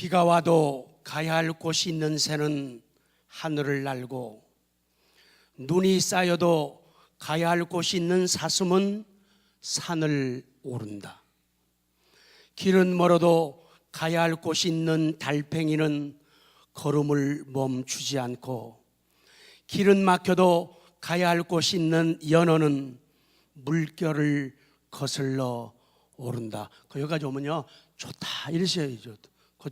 비가 와도 가야 할 곳이 있는 새는 하늘을 날고, 눈이 쌓여도 가야 할 곳이 있는 사슴은 산을 오른다. 길은 멀어도 가야 할 곳이 있는 달팽이는 걸음을 멈추지 않고, 길은 막혀도 가야 할 곳이 있는 연어는 물결을 거슬러 오른다. 여기까지 오면요, 좋다 이러셔야죠.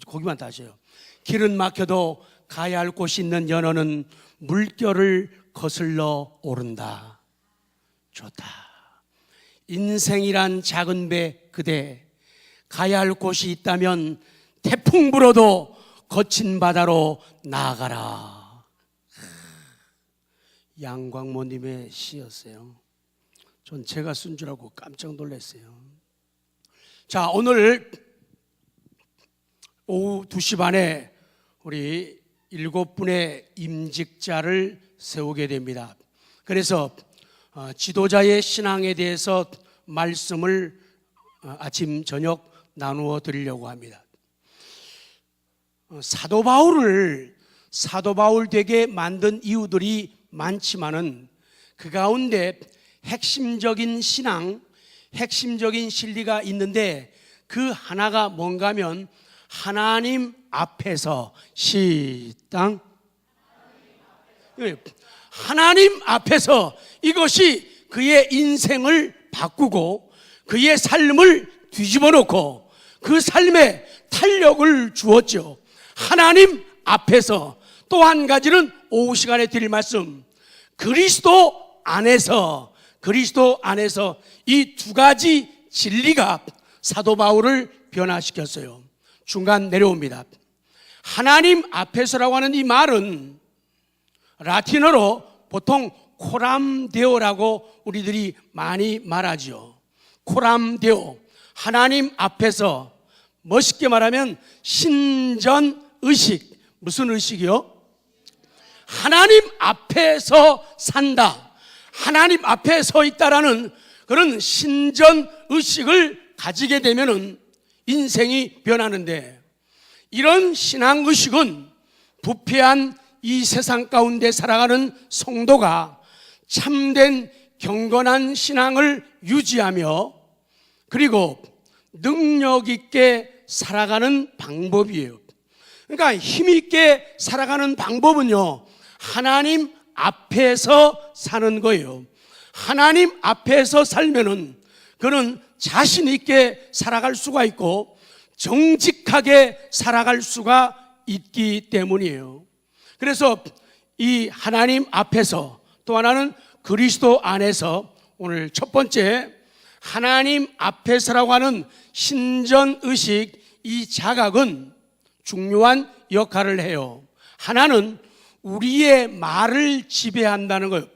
거기만 다시요. 길은 막혀도 가야 할 곳이 있는 연어는 물결을 거슬러 오른다. 좋다. 인생이란 작은 배 그대, 가야 할 곳이 있다면 태풍 불어도 거친 바다로 나아가라. 양광모님의 시였어요. 전 제가 쓴 줄 알고 깜짝 놀랐어요. 자, 오늘 오후 2시 반에 우리 7분의 임직자를 세우게 됩니다. 그래서 지도자의 신앙에 대해서 말씀을 아침 저녁 나누어 드리려고 합니다. 사도 바울 되게 만든 이유들이 많지만은 그 가운데 핵심적인 신앙, 핵심적인 진리가 있는데 그 하나가 뭔가 하면 하나님 앞에서 시당 하나님 앞에서 이것이 그의 인생을 바꾸고 그의 삶을 뒤집어 놓고 그 삶에 탄력을 주었죠. 하나님 앞에서. 또 한 가지는 오후 시간에 드릴 말씀, 그리스도 안에서 이 두 가지 진리가 사도 바울을 변화시켰어요. 중간 내려옵니다. 하나님 앞에서라고 하는 이 말은 라틴어로 보통 코람데오라고 우리들이 많이 말하죠. 코람데오, 하나님 앞에서. 멋있게 말하면 신전의식. 무슨 의식이요? 하나님 앞에서 산다, 하나님 앞에 서 있다라는 그런 신전의식을 가지게 되면은 인생이 변하는데, 이런 신앙의식은 부패한 이 세상 가운데 살아가는 성도가 참된 경건한 신앙을 유지하며 그리고 능력 있게 살아가는 방법이에요. 그러니까 힘있게 살아가는 방법은요, 하나님 앞에서 사는 거예요. 하나님 앞에서 살면은 그는 자신 있게 살아갈 수가 있고 정직하게 살아갈 수가 있기 때문이에요. 그래서 이 하나님 앞에서, 또 하나는 그리스도 안에서, 오늘 첫 번째 하나님 앞에서라고 하는 신전의식, 이 자각은 중요한 역할을 해요. 하나는 우리의 말을 지배한다는 거예요.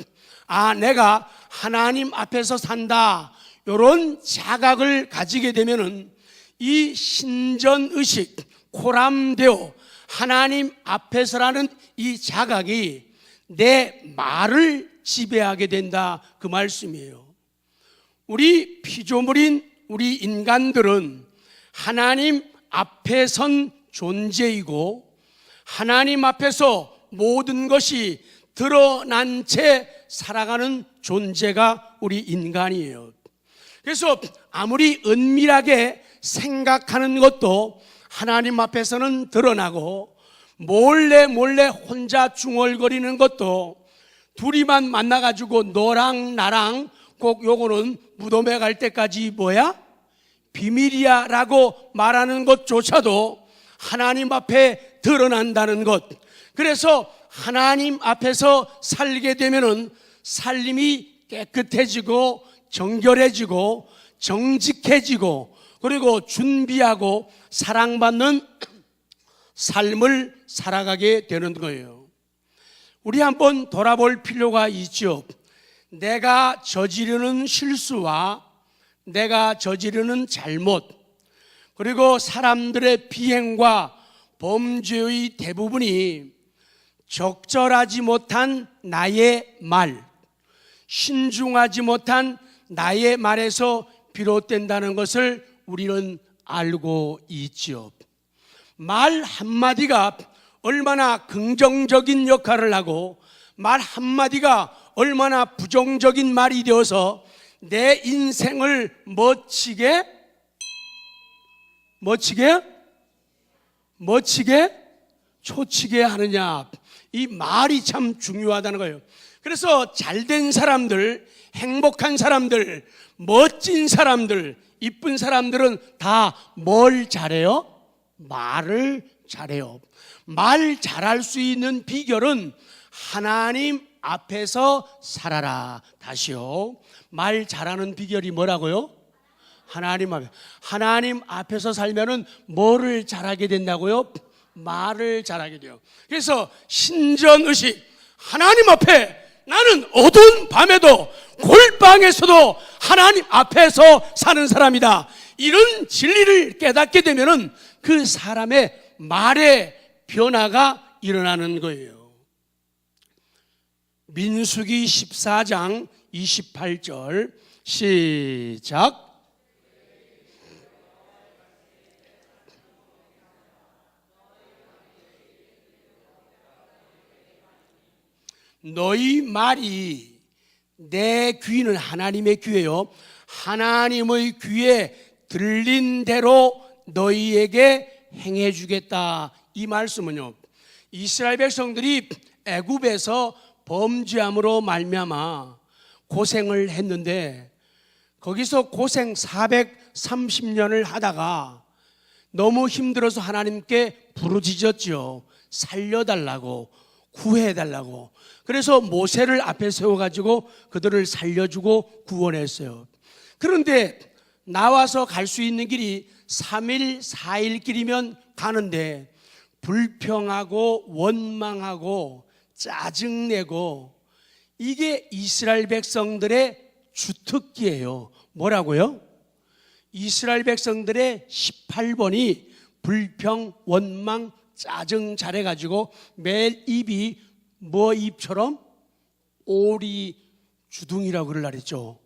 내가 하나님 앞에서 산다, 이런 자각을 가지게 되면은 이 신전의식, 코람데오, 하나님 앞에서라는 이 자각이 내 말을 지배하게 된다, 그 말씀이에요. 우리 피조물인 우리 인간들은 하나님 앞에 선 존재이고 하나님 앞에서 모든 것이 드러난 채 살아가는 존재가 우리 인간이에요. 그래서 아무리 은밀하게 생각하는 것도 하나님 앞에서는 드러나고, 몰래 혼자 중얼거리는 것도 둘이만 만나가지고 너랑 나랑 꼭 요거는 무덤에 갈 때까지 비밀이야 라고 말하는 것조차도 하나님 앞에 드러난다는 것. 그래서 하나님 앞에서 살게 되면은 삶이 깨끗해지고 정결해지고 정직해지고 그리고 준비하고 사랑받는 삶을 살아가게 되는 거예요. 우리 한번 돌아볼 필요가 있죠. 내가 저지르는 실수와 내가 저지르는 잘못, 그리고 사람들의 비행과 범죄의 대부분이 적절하지 못한 나의 말, 신중하지 못한 나의 말에서 비롯된다는 것을 우리는 알고 있죠. 말 한마디가 얼마나 긍정적인 역할을 하고 말 한마디가 얼마나 부정적인 말이 되어서 내 인생을 멋지게 초치게 하느냐. 이 말이 참 중요하다는 거예요. 그래서 잘된 사람들, 행복한 사람들, 멋진 사람들, 이쁜 사람들은 다 뭘 잘해요? 말을 잘해요. 말 잘할 수 있는 비결은 하나님 앞에서 살아라. 다시요. 말 잘하는 비결이 뭐라고요? 하나님 앞에서 살면은 뭐를 잘하게 된다고요? 말을 잘하게 돼요. 그래서 신전의식, 하나님 앞에 나는 어두운 밤에도 골방에서도 하나님 앞에서 사는 사람이다. 이런 진리를 깨닫게 되면은 그 사람의 말의 변화가 일어나는 거예요. 민수기 14장 28절 시작. 너희 말이 내 귀는 하나님의 귀예요. 하나님의 귀에 들린 대로 너희에게 행해 주겠다. 이 말씀은요, 이스라엘 백성들이 애굽에서 범죄함으로 말미암아 고생을 했는데 거기서 고생 430년을 하다가 너무 힘들어서 하나님께 부르짖었죠. 살려달라고, 구해달라고. 그래서 모세를 앞에 세워가지고 그들을 살려주고 구원했어요. 그런데 나와서 갈 수 있는 길이 3일 4일 길이면 가는데 불평하고 원망하고 짜증내고, 이게 이스라엘 백성들의 주특기예요. 뭐라고요? 이스라엘 백성들의 18번이 불평, 원망, 짜증 잘해가지고 매일 입이 뭐 입처럼? 오리 주둥이라고 그러려 그랬죠.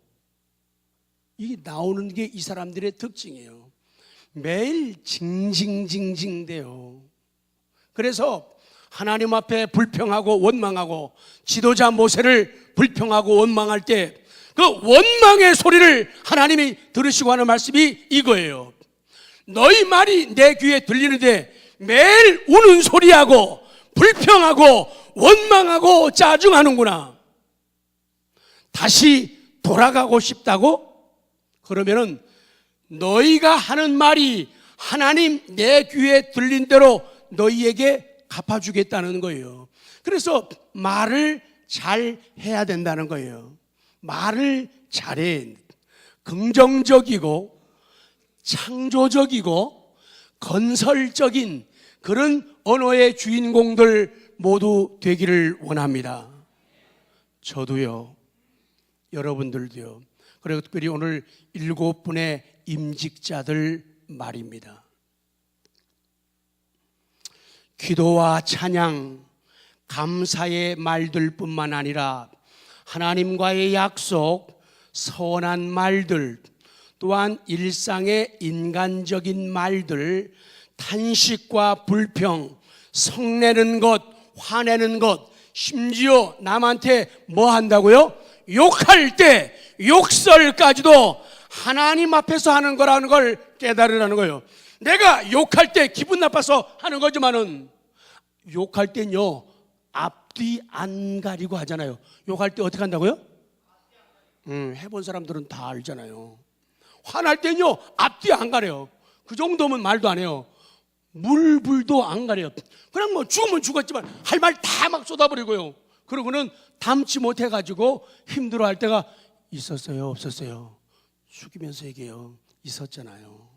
이게 나오는 게 이 사람들의 특징이에요. 매일 징징징징 대요. 그래서 하나님 앞에 불평하고 원망하고 지도자 모세를 불평하고 원망할 때 그 원망의 소리를 하나님이 들으시고 하는 말씀이 이거예요. 너희 말이 내 귀에 들리는데 매일 우는 소리하고 불평하고 원망하고 짜증하는구나. 다시 돌아가고 싶다고? 그러면은 너희가 하는 말이 하나님 내 귀에 들린 대로 너희에게 갚아주겠다는 거예요. 그래서 말을 잘 해야 된다는 거예요. 말을 잘해. 긍정적이고 창조적이고 건설적인 그런 언어의 주인공들 모두 되기를 원합니다. 저도요, 여러분들도요. 그리고 특별히 오늘 7분의 임직자들 말입니다. 기도와 찬양, 감사의 말들뿐만 아니라 하나님과의 약속, 선한 말들, 또한 일상의 인간적인 말들, 탄식과 불평, 성내는 것, 화내는 것, 심지어 남한테 뭐 한다고요? 욕할 때 욕설까지도 하나님 앞에서 하는 거라는 걸 깨달으라는 거예요. 내가 욕할 때 기분 나빠서 하는 거지만은 욕할 땐요 앞뒤 안 가리고 하잖아요. 욕할 때 어떻게 한다고요? 해본 사람들은 다 알잖아요. 화날 땐요 앞뒤 안 가려요. 그 정도면 말도 안 해요. 물불도 안 가려요. 그냥 뭐 죽으면 죽었지만 할 말 다 막 쏟아버리고요. 그러고는 담지 못해가지고 힘들어할 때가 있었어요, 없었어요? 숙이면서 얘기해요. 있었잖아요.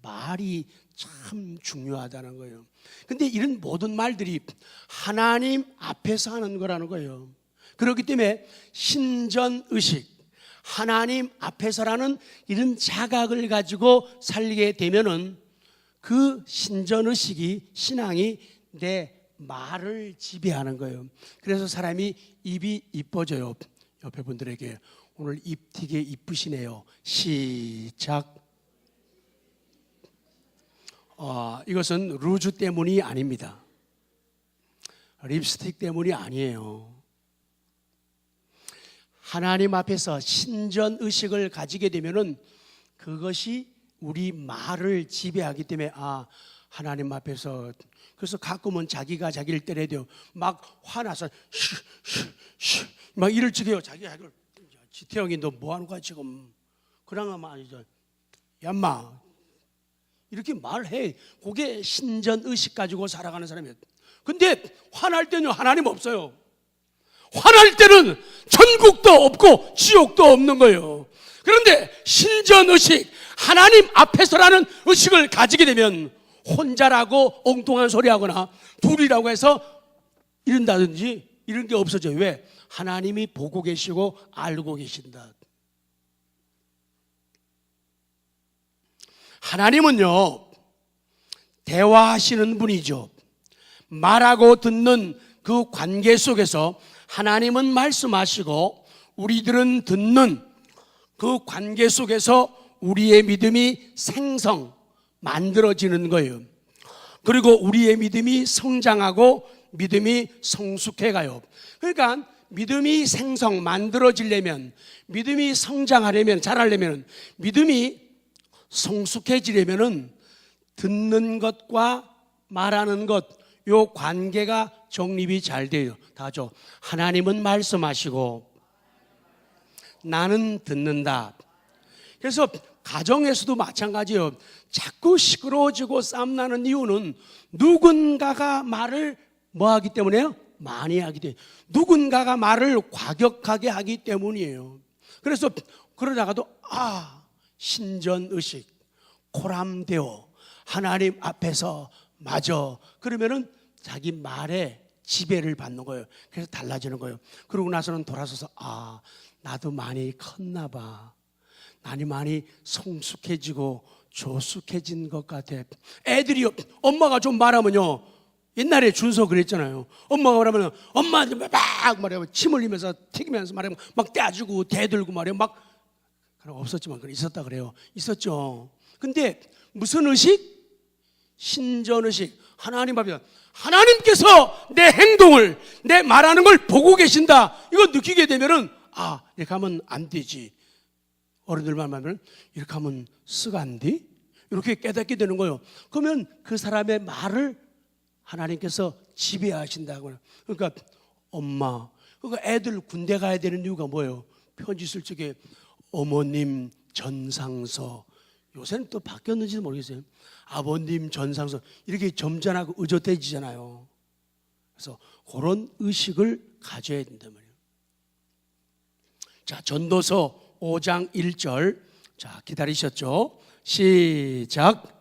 말이 참 중요하다는 거예요. 근데 이런 모든 말들이 하나님 앞에서 하는 거라는 거예요. 그렇기 때문에 신전의식, 하나님 앞에서라는 이런 자각을 가지고 살게 되면은 그 신전의식이, 신앙이 내 말을 지배하는 거예요. 그래서 사람이 입이 이뻐져요. 옆에 분들에게 오늘 입 되게 이쁘시네요. 시작. 이것은 루즈 때문이 아닙니다. 립스틱 때문이 아니에요. 하나님 앞에서 신전의식을 가지게 되면은 그것이 우리 말을 지배하기 때문에 하나님 앞에서 그래서 가끔은 자기가 자기를 때려야 돼요. 막 화나서 막 이를 지게요. 자기를 지태형이 너 뭐 하는 거야 지금? 그러나 말이죠. 얌마 이렇게 말해. 그게 신전의식 가지고 살아가는 사람이에요. 근데 화날 때는 하나님 없어요. 화날 때는 천국도 없고 지옥도 없는 거예요. 그런데 신전의식, 하나님 앞에서라는 의식을 가지게 되면 혼자라고 엉뚱한 소리 하거나 둘이라고 해서 이런다든지 이런 게 없어져요. 왜? 하나님이 보고 계시고 알고 계신다. 하나님은요, 대화하시는 분이죠. 말하고 듣는 그 관계 속에서 하나님은 말씀하시고 우리들은 듣는 그 관계 속에서 우리의 믿음이 만들어지는 거예요. 그리고 우리의 믿음이 성장하고 믿음이 성숙해 가요. 그러니까 믿음이 만들어지려면, 믿음이 성장하려면, 자라려면, 믿음이 성숙해지려면은 듣는 것과 말하는 것, 요 관계가 정립이 잘 돼요. 다죠. 하나님은 말씀하시고 나는 듣는다. 그래서 가정에서도 마찬가지예요. 자꾸 시끄러워지고 싸움나는 이유는 누군가가 말을 뭐 하기 때문에요? 많이 하기 때문에. 누군가가 말을 과격하게 하기 때문이에요. 그래서 그러다가도 신전의식, 코람데오, 하나님 앞에서 맞아. 그러면은 자기 말에 지배를 받는 거예요. 그래서 달라지는 거예요. 그러고 나서는 돌아서서 나도 많이 컸나 봐. 나는 많이 성숙해지고 조숙해진 것 같아. 애들이요, 엄마가 좀 말하면요, 옛날에 준서 그랬잖아요. 엄마가 말하면 엄마한테 막 말해요. 침 흘리면서 튀기면서 말하면 막 떼주고 대들고 말해요. 막 없었지만 그래 있었다 그래요. 있었죠. 근데 무슨 의식? 신전의식. 하나님 앞에 하나님께서 내 행동을, 내 말하는 걸 보고 계신다. 이거 느끼게 되면은 이렇게 하면 안 되지. 어른들만 말하면 이렇게 하면 쓱안돼? 이렇게 깨닫게 되는 거예요. 그러면 그 사람의 말을 하나님께서 지배하신다고. 그러니까 엄마, 그러니까 애들 군대 가야 되는 이유가 뭐예요? 편지 쓸 적에 어머님 전상서, 요새는 또 바뀌었는지도 모르겠어요. 아버님 전상서, 이렇게 점잖하고 의젓해지잖아요. 그래서 그런 의식을 가져야 된단 말이에요. 자, 전도서 5장 1절. 자, 기다리셨죠? 시작.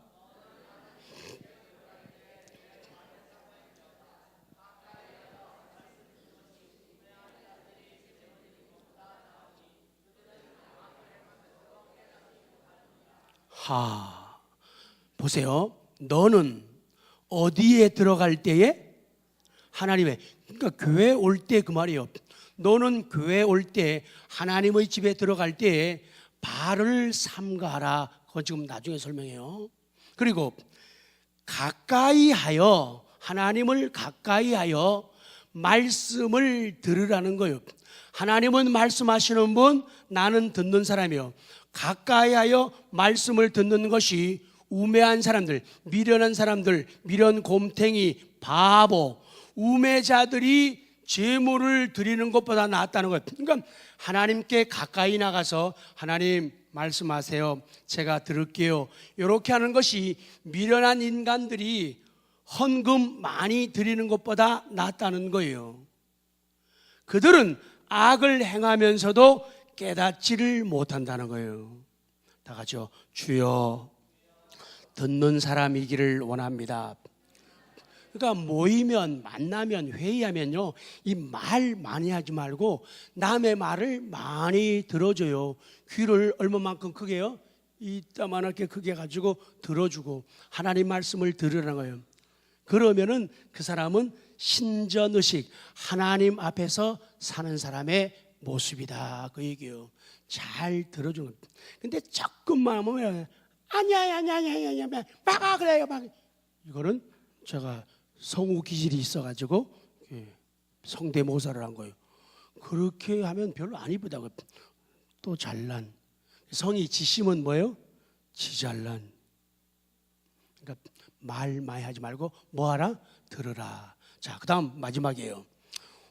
보세요. 너는 어디에 들어갈 때에 하나님의, 그러니까 교회 올 때 그 말이에요. 너는 교회 올 때 하나님의 집에 들어갈 때에 발을 삼가하라. 그건 지금 나중에 설명해요. 그리고 가까이 하여, 하나님을 가까이 하여 말씀을 들으라는 거예요. 하나님은 말씀하시는 분, 나는 듣는 사람이요. 가까이 하여 말씀을 듣는 것이 우매한 사람들, 미련한 사람들, 미련 곰탱이, 바보, 우매자들이 제물을 드리는 것보다 낫다는 거예요. 그러니까 하나님께 가까이 나가서 하나님 말씀하세요, 제가 들을게요, 이렇게 하는 것이 미련한 인간들이 헌금 많이 드리는 것보다 낫다는 거예요. 그들은 악을 행하면서도 깨닫지를 못한다는 거예요. 다 같이요. 주여, 듣는 사람이기를 원합니다. 그러니까 모이면, 만나면, 회의하면요, 이 말 많이 하지 말고 남의 말을 많이 들어줘요. 귀를 얼마만큼 크게요? 이따만하게 크게 가지고 들어주고 하나님 말씀을 들으라는 거예요. 그러면은 그 사람은 신전의식, 하나님 앞에서 사는 사람의 모습이다, 그 얘기예요. 잘 들어주는. 근데 조금만 하면 아니야 막 그래요 막. 이거는 제가 성우 기질이 있어가지고 성대모사를 한 거예요. 그렇게 하면 별로 안 이쁘다고. 또 잘난 성이 지심은 뭐예요? 지잘난. 그러니까 말 많이 하지 말고 뭐하라? 들으라. 자, 그 다음 마지막이에요.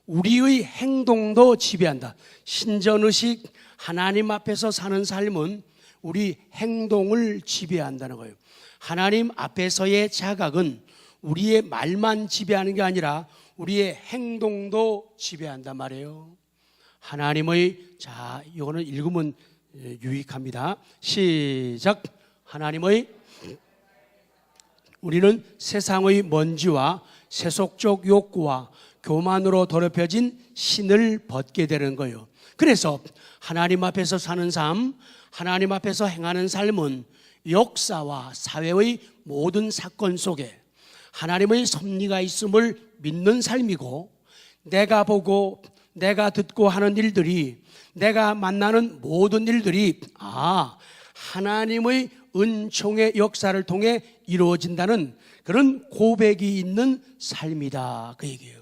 우리의 행동도 지배한다. 신전의식, 하나님 앞에서 사는 삶은 우리 행동을 지배한다는 거예요. 하나님 앞에서의 자각은 우리의 말만 지배하는 게 아니라 우리의 행동도 지배한단 말이에요. 하나님의, 자, 이거는 읽으면 유익합니다. 시작. 하나님의, 우리는 세상의 먼지와 세속적 욕구와 교만으로 더럽혀진 신을 벗게 되는 거예요. 그래서 하나님 앞에서 사는 삶, 하나님 앞에서 행하는 삶은 역사와 사회의 모든 사건 속에 하나님의 섭리가 있음을 믿는 삶이고, 내가 보고 내가 듣고 하는 일들이, 내가 만나는 모든 일들이 하나님의 은총의 역사를 통해 이루어진다는 그런 고백이 있는 삶이다, 그 얘기예요.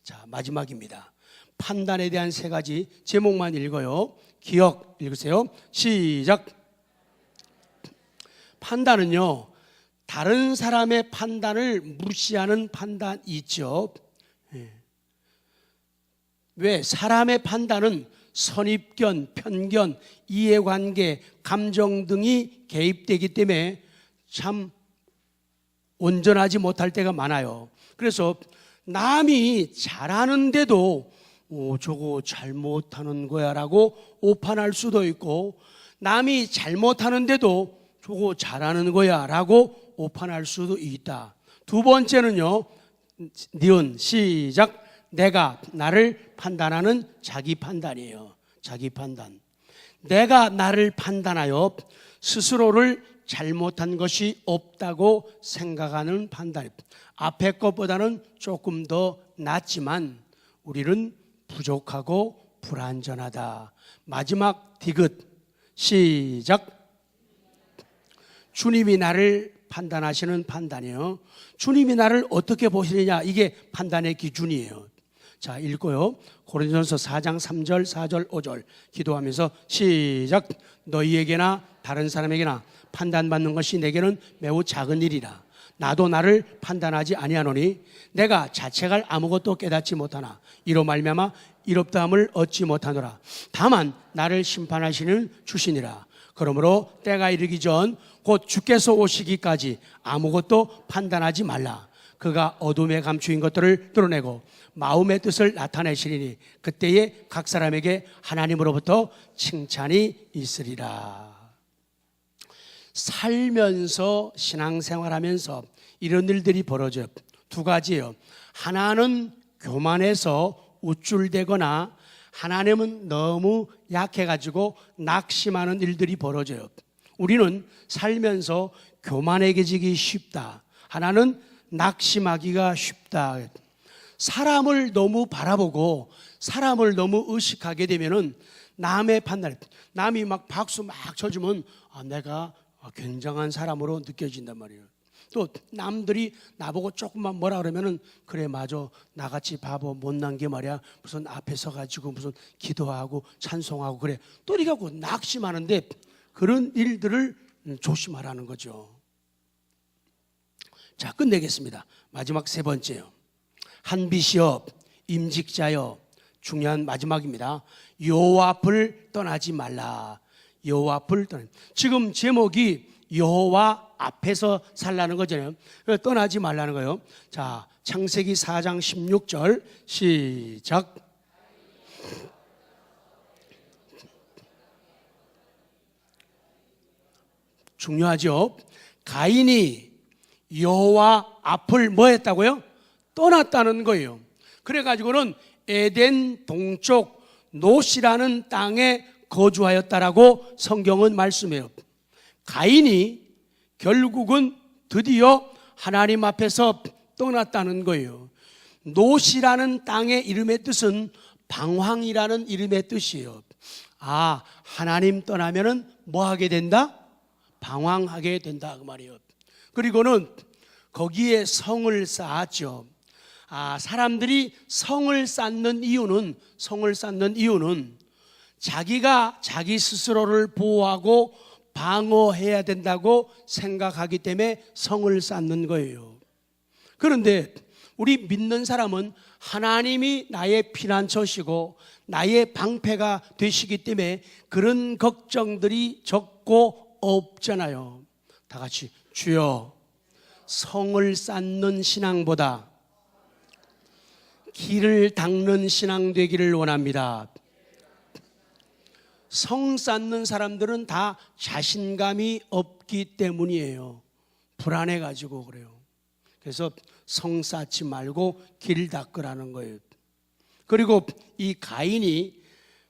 자, 마지막입니다. 판단에 대한 세 가지 제목만 읽어요. 기억 읽으세요. 시작. 판단은요, 다른 사람의 판단을 무시하는 판단이 있죠. 왜? 사람의 판단은 선입견, 편견, 이해관계, 감정 등이 개입되기 때문에 참 온전하지 못할 때가 많아요. 그래서 남이 잘하는데도 저거 잘못하는 거야 라고 오판할 수도 있고, 남이 잘못하는데도 저거 잘하는 거야 라고 오판할 수도 있다. 두 번째는요, 니은 시작. 내가 나를 판단하는 자기 판단이에요. 자기 판단. 내가 나를 판단하여 스스로를 잘못한 것이 없다고 생각하는 판단. 앞에 것보다는 조금 더 낫지만 우리는 부족하고 불완전하다. 마지막 디귿 시작. 주님이 나를 판단하시는 판단이에요. 주님이 나를 어떻게 보시느냐, 이게 판단의 기준이에요. 자, 읽고요. 고린도전서 4장 3절 4절 5절 기도하면서 시작. 너희에게나 다른 사람에게나 판단받는 것이 내게는 매우 작은 일이라. 나도 나를 판단하지 아니하노니 내가 자책할 아무것도 깨닫지 못하나 이로 말미암아 이롭다함을 얻지 못하노라. 다만 나를 심판하시는 주시니라. 그러므로 때가 이르기 전 곧 주께서 오시기까지 아무것도 판단하지 말라. 그가 어둠에 감추인 것들을 드러내고 마음의 뜻을 나타내시리니 그때에 각 사람에게 하나님으로부터 칭찬이 있으리라. 살면서, 신앙생활하면서 이런 일들이 벌어져요. 두 가지예요. 하나는 교만해서 우쭐대거나, 하나님은 너무 약해가지고 낙심하는 일들이 벌어져요. 우리는 살면서 교만해지기 쉽다. 하나는 낙심하기가 쉽다. 사람을 너무 바라보고 사람을 너무 의식하게 되면은 남의 판단, 남이 막 박수 막 쳐주면 내가 굉장한 사람으로 느껴진단 말이에요. 또 남들이 나보고 조금만 뭐라 그러면은 그래 맞아, 나같이 바보 못난 게 말이야 무슨 앞에 서가지고 무슨 기도하고 찬송하고 그래, 또 이래갖고 낙심하는데, 그런 일들을 조심하라는 거죠. 자, 끝내겠습니다. 마지막 세 번째요. 한빛이여 임직자여, 중요한 마지막입니다. 여호와 앞을 떠나지 말라. 여호와 앞을 떠나. 지금 제목이 여호와 앞에서 살라는 거잖아요. 떠나지 말라는 거예요. 자, 창세기 4장 16절 시작. 중요하죠. 가인이 여호와 앞을 뭐 했다고요? 떠났다는 거예요. 그래가지고는 에덴 동쪽 노시라는 땅에 거주하였다라고 성경은 말씀해요. 가인이 결국은 드디어 하나님 앞에서 떠났다는 거예요. 노시라는 땅의 이름의 뜻은 방황이라는 이름의 뜻이에요. 하나님 떠나면은 뭐 하게 된다? 방황하게 된다 그 말이에요. 그리고는 거기에 성을 쌓았죠. 사람들이 성을 쌓는 이유는 자기가 자기 스스로를 보호하고 방어해야 된다고 생각하기 때문에 성을 쌓는 거예요. 그런데 우리 믿는 사람은 하나님이 나의 피난처시고 나의 방패가 되시기 때문에 그런 걱정들이 적고 없잖아요. 다 같이 주여, 성을 쌓는 신앙보다 길을 닦는 신앙 되기를 원합니다. 성 쌓는 사람들은 다 자신감이 없기 때문이에요. 불안해가지고 그래요. 그래서 성 쌓지 말고 길 닦으라는 거예요. 그리고 이 가인이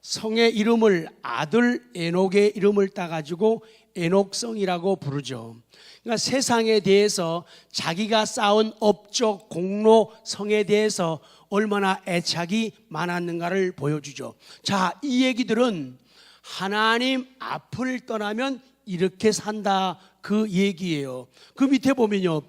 성의 이름을 아들 에녹의 이름을 따가지고 에녹성이라고 부르죠. 그러니까 세상에 대해서 자기가 쌓은 업적, 공로, 성에 대해서 얼마나 애착이 많았는가를 보여주죠. 자, 이 얘기들은 하나님 앞을 떠나면 이렇게 산다 그 얘기예요. 그 밑에 보면요,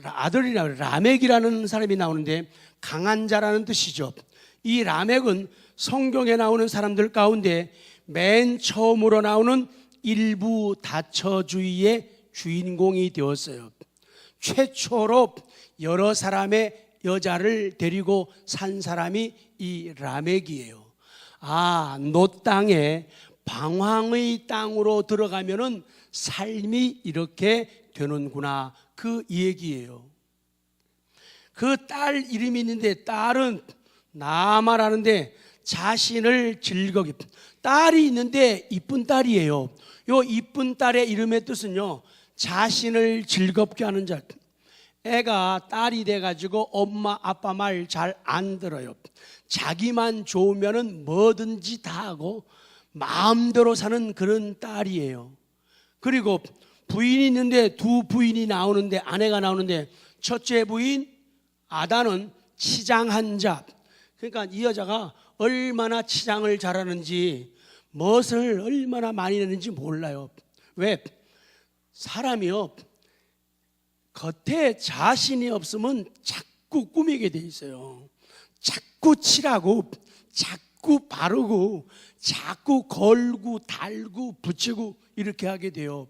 아들이나 라멕이라는 사람이 나오는데 강한 자라는 뜻이죠. 이 라멕은 성경에 나오는 사람들 가운데 맨 처음으로 나오는 일부 다처주의의 주인공이 되었어요. 최초로 여러 사람의 여자를 데리고 산 사람이 이 라멕이에요. 노 땅에 방황의 땅으로 들어가면은 삶이 이렇게 되는구나 그 얘기예요. 그 딸 이름이 있는데 딸은 나아마라는데 자신을 즐겁게, 딸이 있는데 이쁜 딸이에요. 요 이쁜 딸의 이름의 뜻은요, 자신을 즐겁게 하는 자. 애가 딸이 돼가지고 엄마 아빠 말 잘 안 들어요. 자기만 좋으면은 뭐든지 다 하고 마음대로 사는 그런 딸이에요. 그리고 부인이 있는데 두 부인이 나오는데, 아내가 나오는데, 첫째 부인 아다는 치장한 자. 그러니까 이 여자가 얼마나 치장을 잘하는지, 멋을 얼마나 많이 내는지 몰라요. 왜? 사람이요, 겉에 자신이 없으면 자꾸 꾸미게 돼 있어요. 자꾸 칠하고, 자꾸 바르고, 자꾸 걸고 달고 붙이고 이렇게 하게 돼요.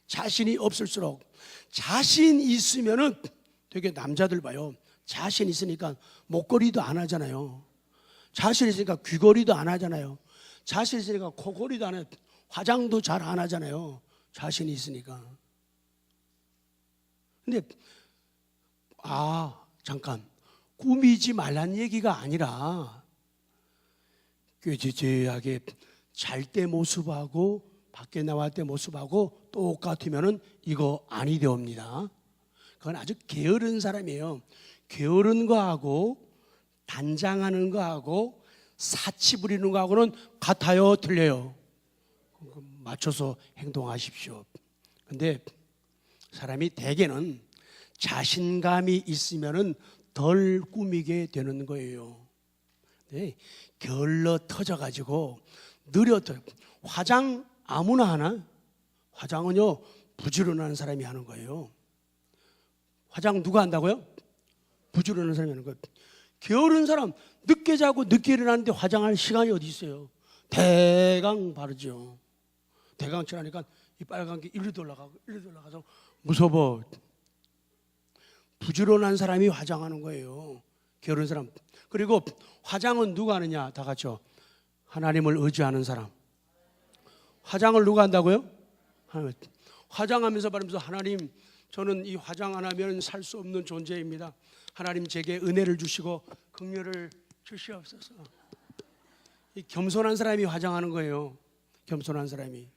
자신이 없을수록. 자신 있으면은 되게 남자들 봐요. 자신 있으니까 목걸이도 안 하잖아요. 자신 있으니까 귀걸이도 안 하잖아요. 자신 있으니까 코걸이도 안 해요. 화장도 잘 안 하잖아요. 자신이 있으니까. 근데 잠깐, 꾸미지 말란 얘기가 아니라 꾀지지하게 잘 때 모습하고 밖에 나갈 때 모습하고 똑같으면은 이거 아니 되옵니다. 그건 아주 게으른 사람이에요. 게으른 거하고 단장하는 거하고 사치 부리는 거하고는 같아요, 틀려요? 맞춰서 행동하십시오. 근데 사람이 대개는 자신감이 있으면은 덜 꾸미게 되는 거예요. 네, 게을러 터져가지고 느려. 화장 아무나 하나? 화장은요, 부지런한 사람이 하는 거예요. 화장 누가 한다고요? 부지런한 사람이 하는 거예요. 게으른 사람, 늦게 자고 늦게 일어나는데 화장할 시간이 어디 있어요? 대강 바르죠. 대강 칠하니까 이 빨간 게 일리도 올라가고 일리도 올라가서 무서워. 부지런한 사람이 화장하는 거예요. 게으른 사람. 그리고 화장은 누가 하느냐? 다 같이요. 하나님을 의지하는 사람. 화장을 누가 한다고요? 하나님. 화장하면서 말하면서, 하나님, 저는 이 화장 안 하면 살 수 없는 존재입니다. 하나님, 제게 은혜를 주시고 긍휼을 주시옵소서. 이 겸손한 사람이 화장하는 거예요. 겸손한 사람이.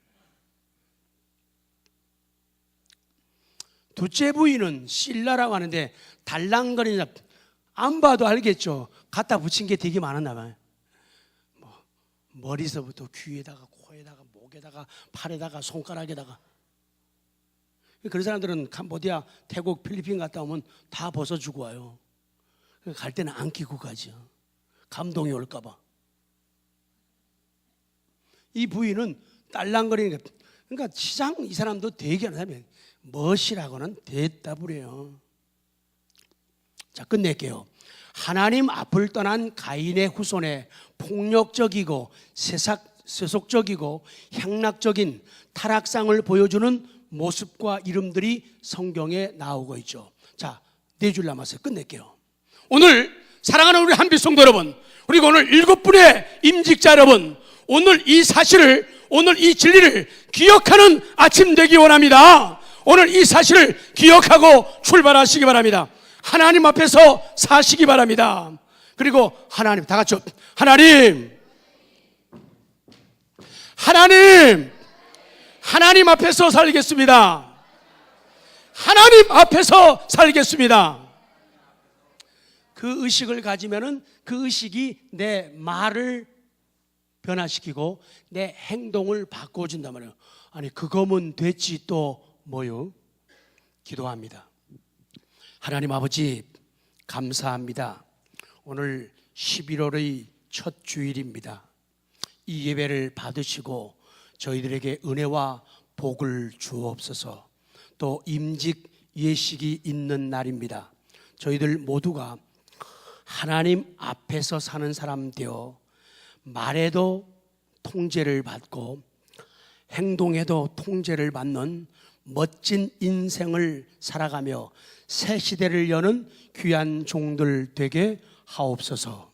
둘째 부인은 실라라고 하는데 달랑거리냐, 안 봐도 알겠죠. 갖다 붙인 게 되게 많았나 봐요. 머리서부터 귀에다가 코에다가 목에다가 팔에다가 손가락에다가. 그런 사람들은 캄보디아, 태국, 필리핀 갔다 오면 다 벗어주고 와요. 갈 때는 안 끼고 가죠. 감동이 올까 봐. 이 부인은 딸랑거리는 게, 그러니까 시장 이 사람도 대기하는 사람이 멋이라고는 됐다고 그래요. 자, 끝낼게요. 하나님 앞을 떠난 가인의 후손에 폭력적이고 세속적이고 향락적인 타락상을 보여주는 모습과 이름들이 성경에 나오고 있죠. 자, 4줄 남았어요. 끝낼게요. 오늘 사랑하는 우리 한빛 성도 여러분, 그리고 오늘 7분의 임직자 여러분, 오늘 이 사실을, 오늘 이 진리를 기억하는 아침 되기 원합니다. 오늘 이 사실을 기억하고 출발하시기 바랍니다. 하나님 앞에서 사시기 바랍니다. 그리고 하나님, 다 같이 하나님 앞에서 살겠습니다. 하나님 앞에서 살겠습니다. 그 의식을 가지면은 그 의식이 내 말을 변화시키고 내 행동을 바꿔준단 말이에요. 아니, 그거면 됐지 또 뭐요? 기도합니다. 하나님 아버지, 감사합니다. 오늘 11월의 첫 주일입니다. 이 예배를 받으시고 저희들에게 은혜와 복을 주옵소서. 또 임직 예식이 있는 날입니다. 저희들 모두가 하나님 앞에서 사는 사람 되어 말에도 통제를 받고 행동에도 통제를 받는 멋진 인생을 살아가며 새 시대를 여는 귀한 종들 되게 하옵소서.